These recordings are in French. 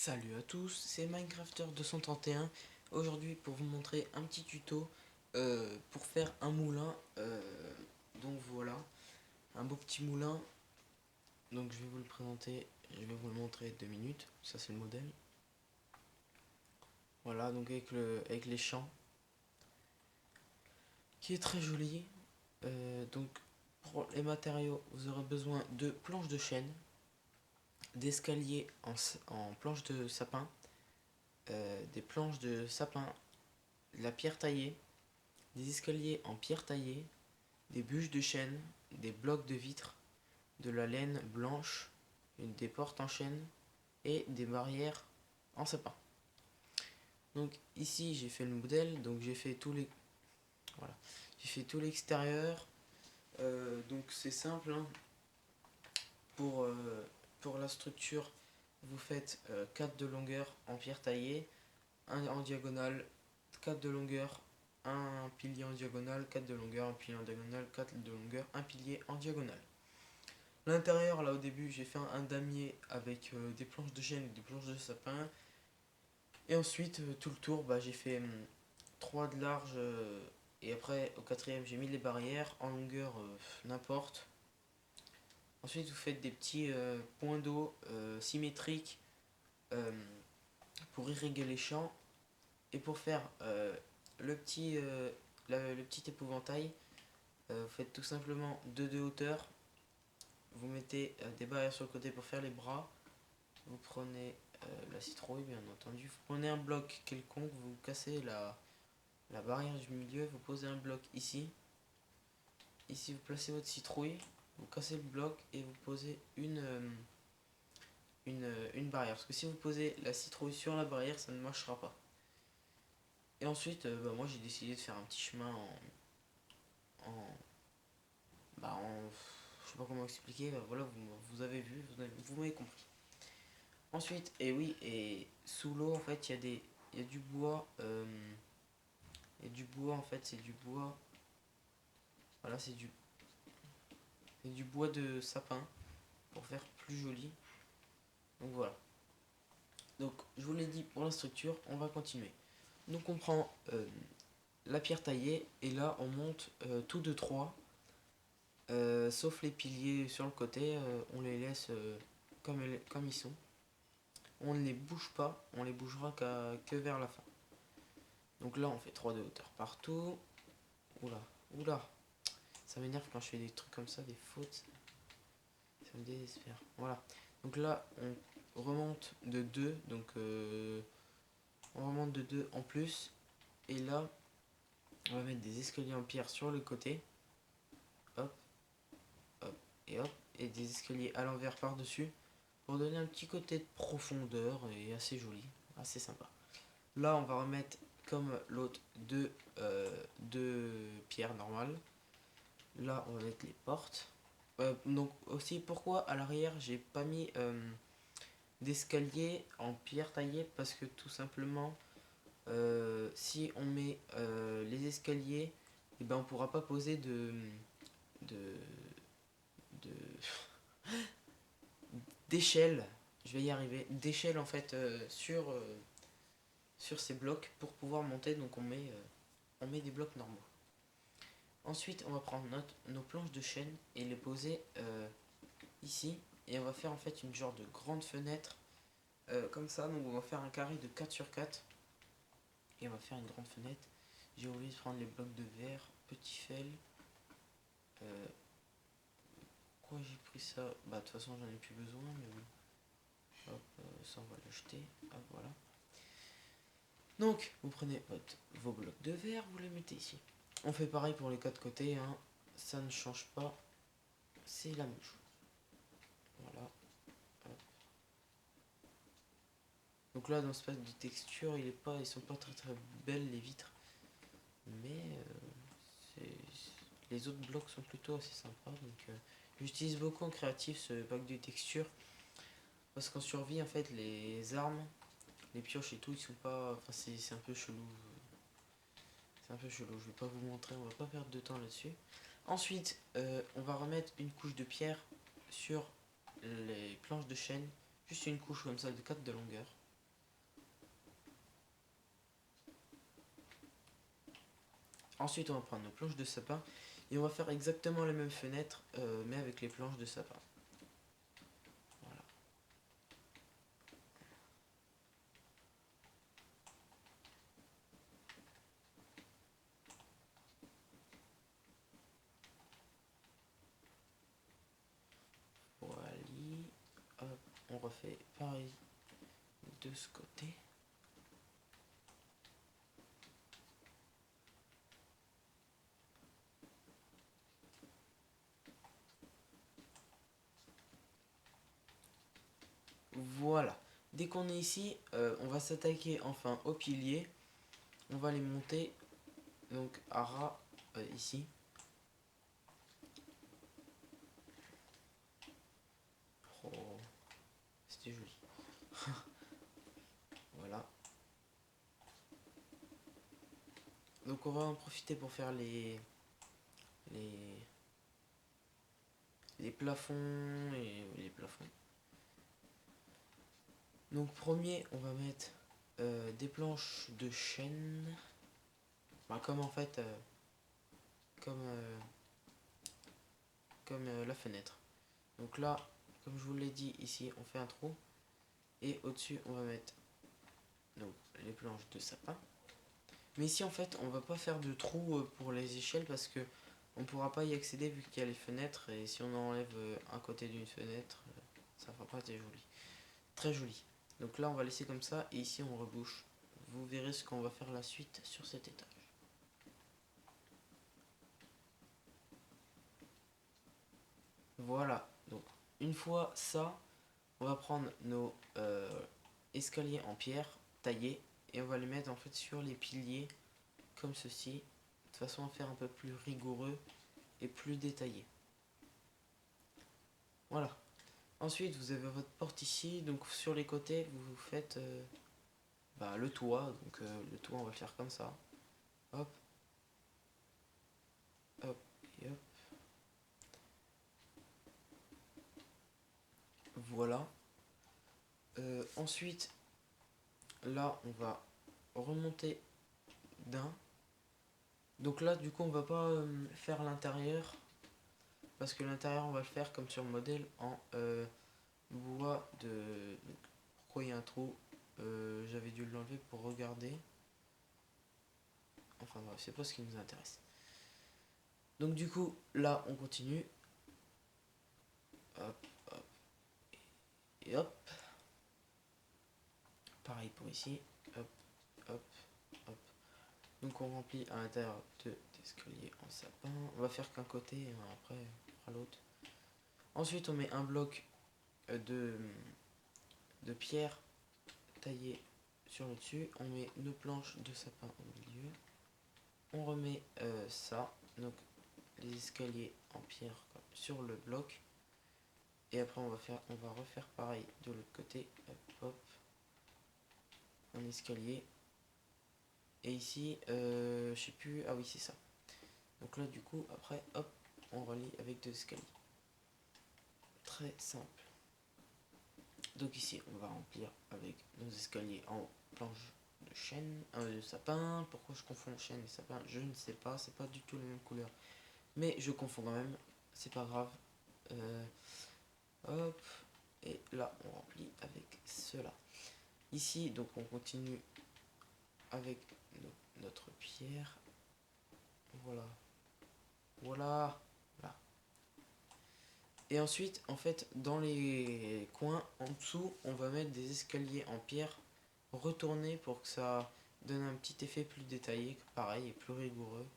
Salut à tous, c'est Minecrafter231. Aujourd'hui pour vous montrer un petit tuto pour faire un moulin. Donc voilà, un beau petit moulin. Donc je vais vous le présenter, je vais vous le montrer 2 minutes. Ça c'est le modèle. Voilà, donc avec les champs, qui est très joli. Donc pour les matériaux, vous aurez besoin de planches de chêne, d'escaliers en planches de sapin, des planches de sapin, de la pierre taillée, des escaliers en pierre taillée, des bûches de chêne, des blocs de vitre, de la laine blanche, des portes en chêne et des barrières en sapin. Donc ici j'ai fait le modèle, donc j'ai fait voilà, j'ai fait tout l'extérieur. Donc c'est simple, hein. Pour, pour la structure, vous faites 4 de longueur en pierre taillée, 1 en diagonale, 4 de longueur, un pilier en diagonale, 4 de longueur, un pilier en diagonale, 4 de longueur, un pilier en diagonale. L'intérieur, là au début, j'ai fait un damier avec des planches de chêne et des planches de sapin. Et ensuite, tout le tour, j'ai fait 3 de large. Et après, au quatrième, j'ai mis les barrières en longueur n'importe. Ensuite, vous faites des petits points d'eau symétriques euh, pour irriguer les champs. Et pour faire le petit épouvantail, vous faites tout simplement 2 de hauteur. Vous mettez des barrières sur le côté pour faire les bras. Vous prenez la citrouille, bien entendu. Vous prenez un bloc quelconque, vous cassez la barrière du milieu, vous posez un bloc ici. Ici, vous placez votre citrouille, vous cassez le bloc et vous posez une barrière. Parce que si vous posez la citrouille sur la barrière, ça ne marchera pas. Et ensuite, moi j'ai décidé de faire un petit chemin en je sais pas comment expliquer, voilà, vous avez vu, vous m'avez compris. Ensuite, et oui, et sous l'eau, en fait, il y a du bois. Et du bois, en fait, c'est du bois. Voilà, c'est du bois de sapin pour faire plus joli. Donc voilà. Donc, je vous l'ai dit pour la structure, on va continuer. Donc, on prend la pierre taillée et là, on monte tout de 3. Sauf les piliers sur le côté, on les laisse comme ils sont. On ne les bouge pas, on les bougera que vers la fin. Donc là, on fait 3 de hauteur partout. Oula, oula. Ça m'énerve quand je fais des trucs comme ça, des fautes. Ça me désespère. Voilà. Donc là, on remonte de 2. Donc on remonte de 2 en plus. Et là, on va mettre des escaliers en pierre sur le côté. Hop, hop et hop. Et des escaliers à l'envers par-dessus. Pour donner un petit côté de profondeur et assez joli. Assez sympa. Là, on va remettre comme l'autre deux pierres normales. Là, on va mettre les portes. Donc aussi, pourquoi à l'arrière, j'ai pas mis d'escalier en pierre taillée? Parce que tout simplement, si on met les escaliers, et ben on pourra pas poser de, de d'échelle. Je vais y arriver. D'échelle en fait sur ces blocs pour pouvoir monter. Donc on met des blocs normaux. Ensuite, on va prendre nos planches de chêne et les poser ici. Et on va faire en fait une genre de grande fenêtre comme ça. Donc on va faire un carré de 4 sur 4. Et on va faire une grande fenêtre. J'ai oublié de prendre les blocs de verre. Petit fel. Pourquoi j'ai pris ça? De toute façon j'en ai plus besoin. Mais bon. Hop, ça on va l'acheter. Hop, voilà. Donc vous prenez vos blocs de verre, vous les mettez ici. On fait pareil pour les 4 côtés. Hein. Ça ne change pas. C'est la même chose. Voilà. Hop. Donc là, dans ce pack de texture, ils sont pas très très belles les vitres. Mais les autres blocs sont plutôt assez sympas. Donc j'utilise beaucoup en créatif ce pack de texture. Parce qu'en survie, en fait, les armes, les pioches et tout, ils sont pas. Enfin, c'est un peu chelou. C'est un peu chelou. Je vais pas vous montrer, on va pas perdre de temps là-dessus. Ensuite, on va remettre une couche de pierre sur les planches de chêne. Juste une couche comme ça de 4 de longueur. Ensuite, on va prendre nos planches de sapin et on va faire exactement la même fenêtre, mais avec les planches de sapin. Voilà. Voilà. Hop, on refait pareil de ce côté. Voilà. Dès qu'on est ici, on va s'attaquer enfin aux piliers. On va les monter donc à ras ici. Oh, c'était joli. Voilà. Donc on va en profiter pour faire les, les plafonds et les plafonds. Donc premier, on va mettre des planches de chêne. Bah, comme en fait, comme, la fenêtre. Donc là, comme je vous l'ai dit, ici on fait un trou. Et au-dessus, on va mettre donc, les planches de sapin. Mais ici en fait, on va pas faire de trou pour les échelles parce que on pourra pas y accéder vu qu'il y a les fenêtres. Et si on enlève un côté d'une fenêtre, ça fera pas très joli. Très joli. Donc là, on va laisser comme ça et ici on rebouche. Vous verrez ce qu'on va faire la suite sur cet étage. Voilà, donc une fois ça, on va prendre nos escaliers en pierre taillés et on va les mettre en fait sur les piliers comme ceci, de façon à faire un peu plus rigoureux et plus détaillé. Voilà. Ensuite, vous avez votre porte ici, donc sur les côtés, vous faites le toit. Donc le toit, on va le faire comme ça. Hop, hop et hop. Voilà. Ensuite, là, on va remonter d'un. Donc là, du coup, on va pas faire l'intérieur. Parce que l'intérieur, on va le faire comme sur le modèle en bois de... Donc, pourquoi il y a un trou J'avais dû l'enlever pour regarder. Enfin bref, c'est pas ce qui nous intéresse. Donc du coup, là, on continue. Hop, hop, et hop. Pareil pour ici. Hop, hop, hop. Donc on remplit à l'intérieur de l'escalier en sapin. On va faire qu'un côté et après on fera l'autre. Ensuite on met un bloc de pierre taillé sur le dessus. On met nos planches de sapin au milieu. On remet ça, donc les escaliers en pierre sur le bloc. Et après on va refaire pareil de l'autre côté. Hop, hop. Un escalier. Et ici, je sais plus. Ah oui, c'est ça. Donc là, du coup, après, hop, on relie avec deux escaliers. Très simple. Donc ici, on va remplir avec nos escaliers en planche de chêne, de sapin. Pourquoi je confonds chêne et sapin? Je ne sais pas. C'est pas du tout la même couleur. Mais je confonds quand même. C'est pas grave. Hop. Et là, on remplit avec cela. Ici, donc, on continue avec notre pierre. Voilà. Voilà. Là. Et ensuite, en fait, dans les coins, en dessous, on va mettre des escaliers en pierre retournés pour que ça donne un petit effet plus détaillé, pareil, et plus rigoureux.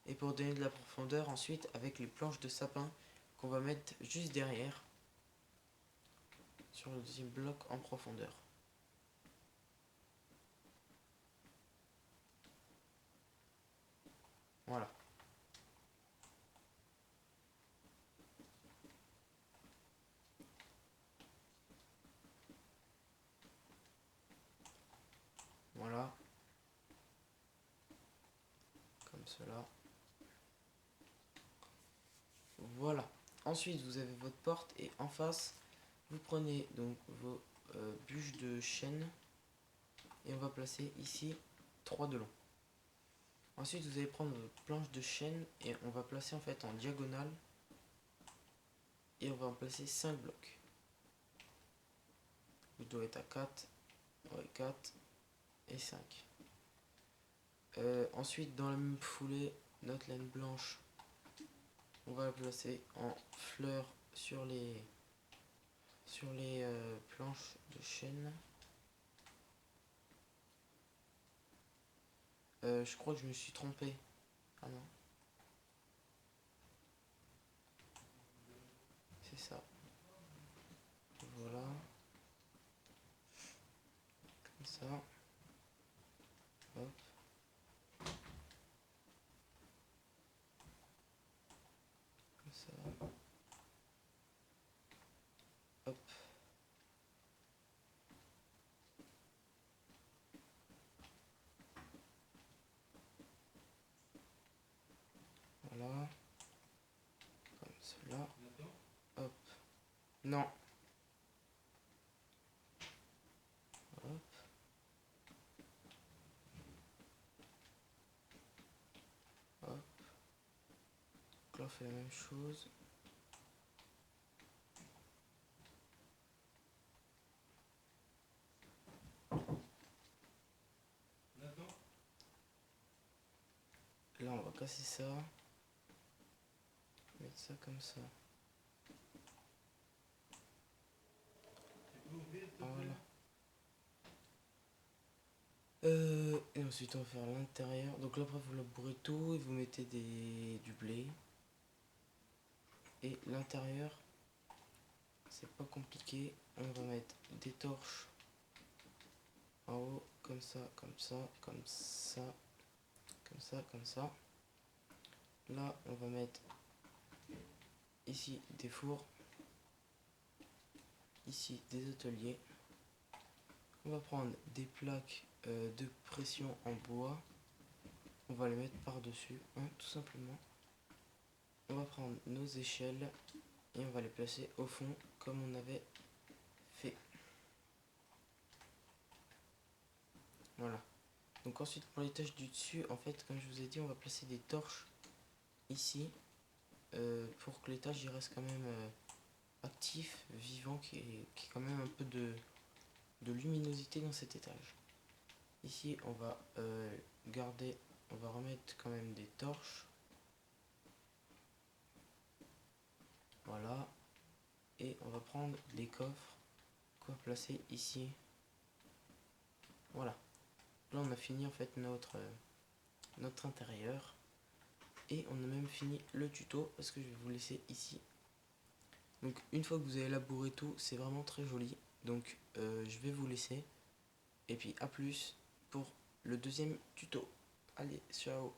Et pour donner de la profondeur, ensuite, avec les planches de sapin qu'on va mettre juste derrière, sur le deuxième bloc en profondeur. Voilà. Voilà. Comme cela. Voilà. Ensuite, vous avez votre porte et en face, vous prenez donc vos bûches de chêne et on va placer ici 3 de long. Ensuite, vous allez prendre votre planche de chêne et on va placer en fait en diagonale et on va en placer 5 blocs. Vous doit être à 4, ouais, 4 et 5. Ensuite, dans la même foulée, notre laine blanche, on va la placer en fleurs sur les planches de chêne. Je crois que je me suis trompé. Ah non, c'est ça. Voilà, comme ça. Hop. Comme ça. Hop. Voilà. Comme cela. Hop. Non. Hop. Hop. Donc là on fait la même chose. Là on va casser ça. Mettre ça comme ça. Voilà. Et ensuite on va faire l'intérieur. Donc là après vous labourez tout et vous mettez du blé. Et l'intérieur, c'est pas compliqué. On va mettre des torches en haut, comme ça, comme ça, comme ça, comme ça, comme ça. Là on va mettre ici des fours. Ici des ateliers. On va prendre des plaques de pression en bois. On va les mettre par-dessus, hein, tout simplement. On va prendre nos échelles et on va les placer au fond comme on avait fait. Voilà. Donc ensuite pour les tâches du dessus, en fait comme je vous ai dit, on va placer des torches ici pour que les tâches y restent quand même actifs, vivants, qu'il y ait quand même un peu de luminosité dans cet étage. Ici on va garder, on va remettre quand même des torches. Voilà. Et on va prendre les coffres qu'on va placer ici. Voilà. Là on a fini en fait notre intérieur. Et on a même fini le tuto parce que je vais vous laisser ici. Donc une fois que vous avez labouré tout, c'est vraiment très joli. Donc je vais vous laisser. Et puis à plus pour le deuxième tuto. Allez, ciao.